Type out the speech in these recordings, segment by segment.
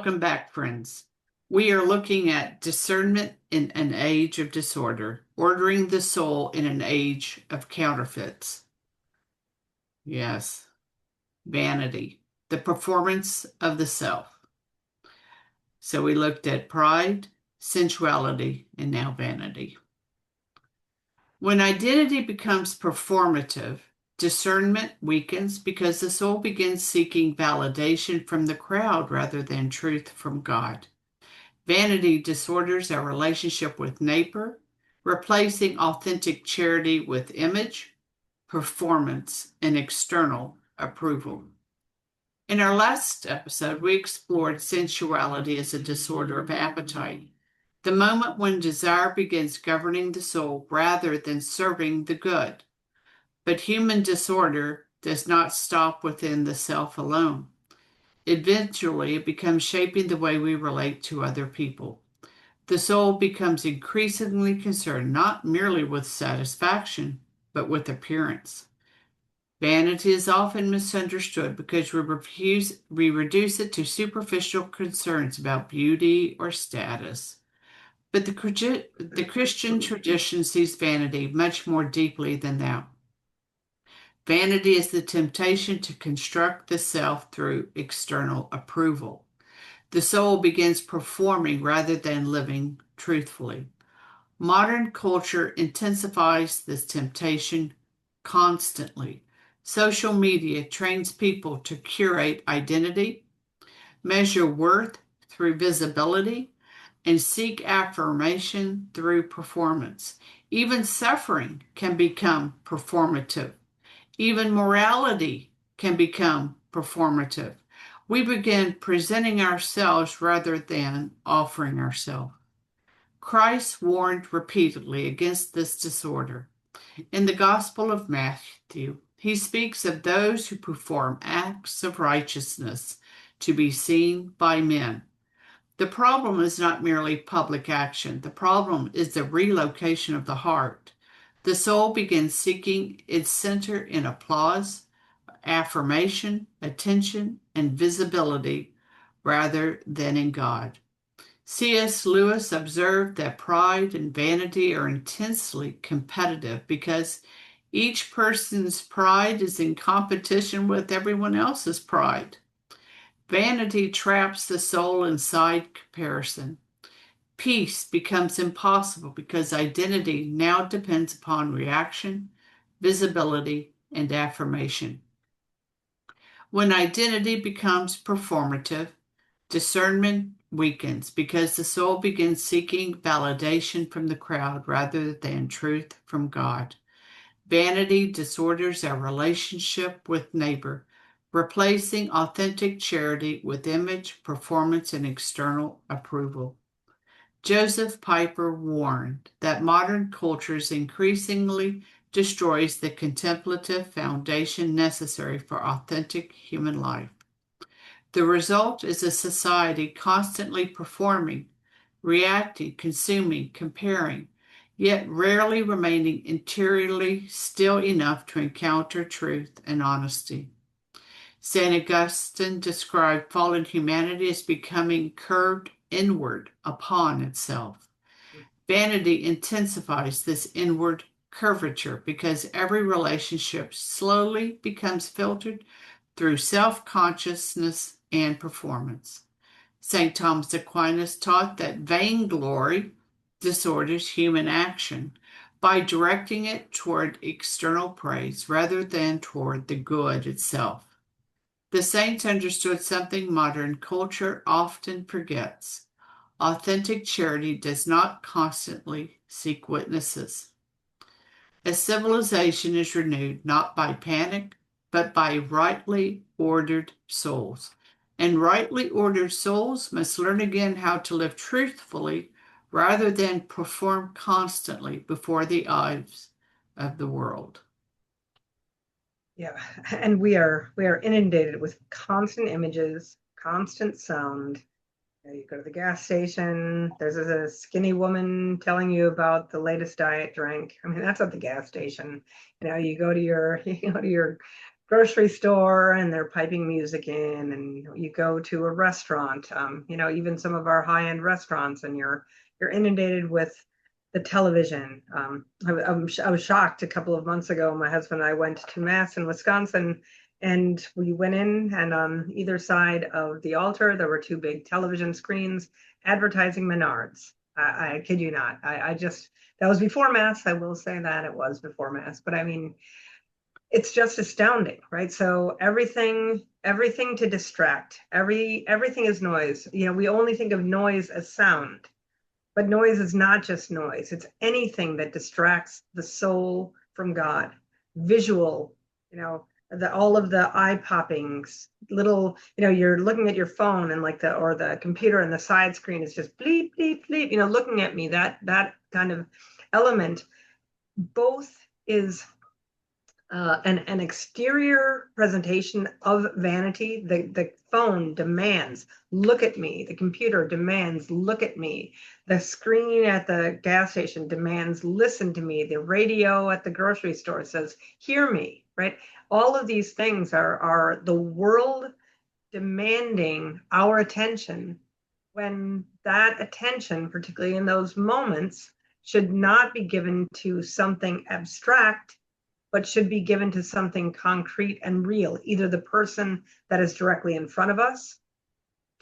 Welcome back, friends. We are looking at discernment in an age of disorder, ordering the soul in an age of counterfeits. Yes, vanity, the performance of the self. So we looked at pride, sensuality, and now vanity. When identity becomes performative, discernment weakens because the soul begins seeking validation from the crowd rather than truth from God. Vanity disorders our relationship with neighbor, replacing authentic charity with image, performance, and external approval. In our last episode, we explored sensuality as a disorder of appetite, the moment when desire begins governing the soul rather than serving the good. But human disorder does not stop within the self alone. Eventually, it becomes shaping the way we relate to other people. The soul becomes increasingly concerned not merely with satisfaction, but with appearance. Vanity is often misunderstood because we reduce it to superficial concerns about beauty or status. But the Christian tradition sees vanity much more deeply than that. Vanity is the temptation to construct the self through external approval. The soul begins performing rather than living truthfully. Modern culture intensifies this temptation constantly. Social media trains people to curate identity, measure worth through visibility, and seek affirmation through performance. Even suffering can become performative. Even morality can become performative. We begin presenting ourselves rather than offering ourselves. Christ warned repeatedly against this disorder. In the Gospel of Matthew, he speaks of those who perform acts of righteousness to be seen by men. The problem is not merely public action. The problem is the relocation of the heart. The soul begins seeking its center in applause, affirmation, attention, and visibility rather than in God. C.S. Lewis observed that pride and vanity are intensely competitive because each person's pride is in competition with everyone else's pride. Vanity traps the soul inside comparison. Peace becomes impossible because identity now depends upon reaction, visibility, and affirmation. When identity becomes performative, discernment weakens because the soul begins seeking validation from the crowd rather than truth from God. Vanity disorders our relationship with neighbor, replacing authentic charity with image, performance, and external approval. Joseph Piper warned that modern cultures increasingly destroys the contemplative foundation necessary for authentic human life. The result is a society constantly performing, reacting, consuming, comparing, yet rarely remaining interiorly still enough to encounter truth and honesty. St. Augustine described fallen humanity as becoming curved inward upon itself. Vanity intensifies this inward curvature because every relationship slowly becomes filtered through self-consciousness and performance. St. Thomas Aquinas taught that vainglory disorders human action by directing it toward external praise rather than toward the good itself. The saints understood something modern culture often forgets. Authentic charity does not constantly seek witnesses. A civilization is renewed not by panic, but by rightly ordered souls. And rightly ordered souls must learn again how to live truthfully rather than perform constantly before the eyes of the world. Yeah, and we are inundated with constant images, constant sound. You go to the gas station, there's a skinny woman telling you about the latest diet drink. I mean, that's at the gas station. You go to your grocery store and they're piping music in, and you go to a restaurant, even some of our high-end restaurants, and you're inundated with the television. I was shocked a couple of months ago. My husband and I went to Mass in Wisconsin, and we went in, and on either side of the altar there were two big television screens advertising Menards. I kid you not. I just that was before Mass. I will say that it was before Mass, but I mean, it's just astounding, right? So everything to distract, everything is noise. We only think of noise as sound, but noise is not just noise. It's anything that distracts the soul from God. Visual, all of the eye poppings, little, you're looking at your phone, and like the computer, and the side screen is just bleep, bleep, bleep, looking at me, that kind of element. Both is an exterior presentation of vanity. The phone demands, look at me. The computer demands, look at me. The screen at the gas station demands, listen to me. The radio at the grocery store says, hear me, right? All of these things are the world demanding our attention, when that attention, particularly in those moments, should not be given to something abstract, but should be given to something concrete and real, either the person that is directly in front of us,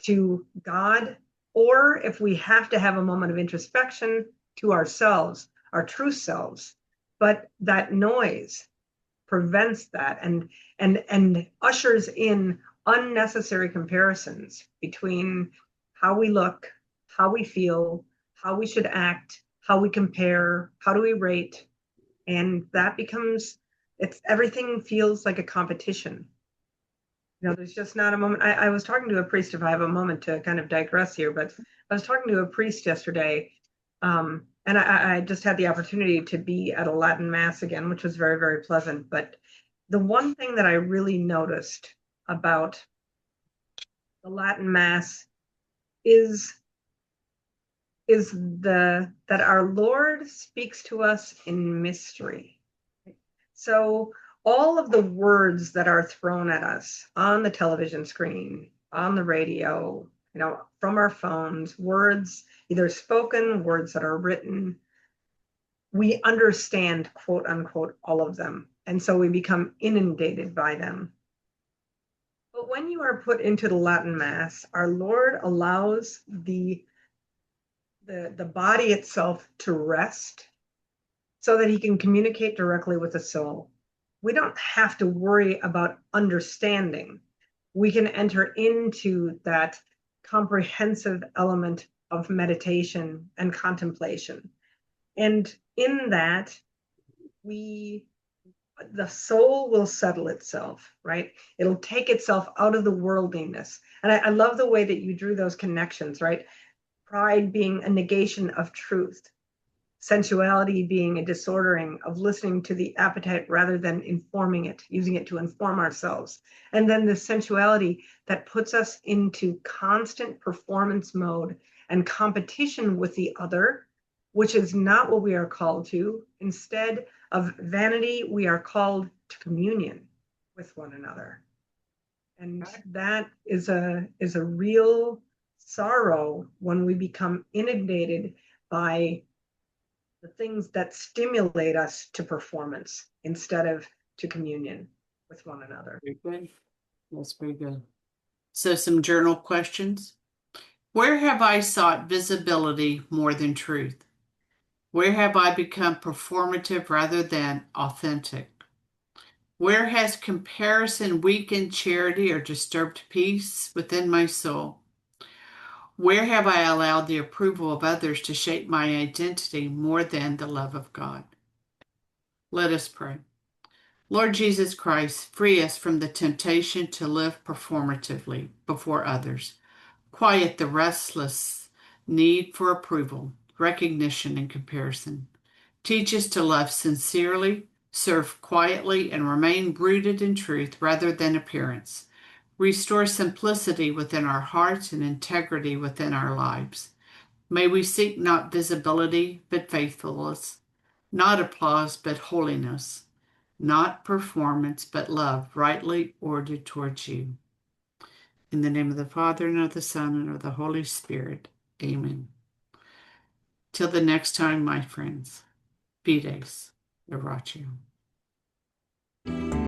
to God, or if we have to have a moment of introspection, to ourselves, our true selves. But that noise prevents that, and ushers in unnecessary comparisons between how we look, how we feel, how we should act, how we compare, how do we rate. And that becomes, it's everything feels like a competition. There's just not a moment. I was talking to a priest, if I have a moment to kind of digress here, but I was talking to a priest yesterday, and I just had the opportunity to be at a Latin Mass again, which was very, very pleasant. But the one thing that I really noticed about the Latin Mass is that our Lord speaks to us in mystery. So all of the words that are thrown at us on the television screen, on the radio, from our phones, words either spoken, words that are written, we understand, quote unquote, all of them. And so we become inundated by them. But when you are put into the Latin Mass, our Lord allows the body itself to rest, so that he can communicate directly with the soul. We don't have to worry about understanding. We can enter into that comprehensive element of meditation and contemplation. And in that, the soul will settle itself, right? It'll take itself out of the worldliness. And I love the way that you drew those connections, right? Pride being a negation of truth, sensuality being a disordering of listening to the appetite rather than informing it, using it to inform ourselves. And then the sensuality that puts us into constant performance mode and competition with the other, which is not what we are called to. Instead of vanity, we are called to communion with one another. And that is a real sorrow when we become inundated by the things that stimulate us to performance instead of to communion with one another. Very good. That's very good. So, some journal questions. Where have I sought visibility more than truth? Where have I become performative rather than authentic? Where has comparison weakened charity or disturbed peace within my soul? Where have I allowed the approval of others to shape my identity more than the love of God? Let us pray. Lord Jesus Christ, free us from the temptation to live performatively before others. Quiet the restless need for approval, recognition, and comparison. Teach us to love sincerely, serve quietly, and remain rooted in truth rather than appearance. Restore simplicity within our hearts and integrity within our lives. May we seek not visibility, but faithfulness, not applause, but holiness. not performance, but love, rightly ordered towards you. In the name of the Father, and of the Son, and of the Holy Spirit. Amen. Till the next time, my friends, fides, Oratio.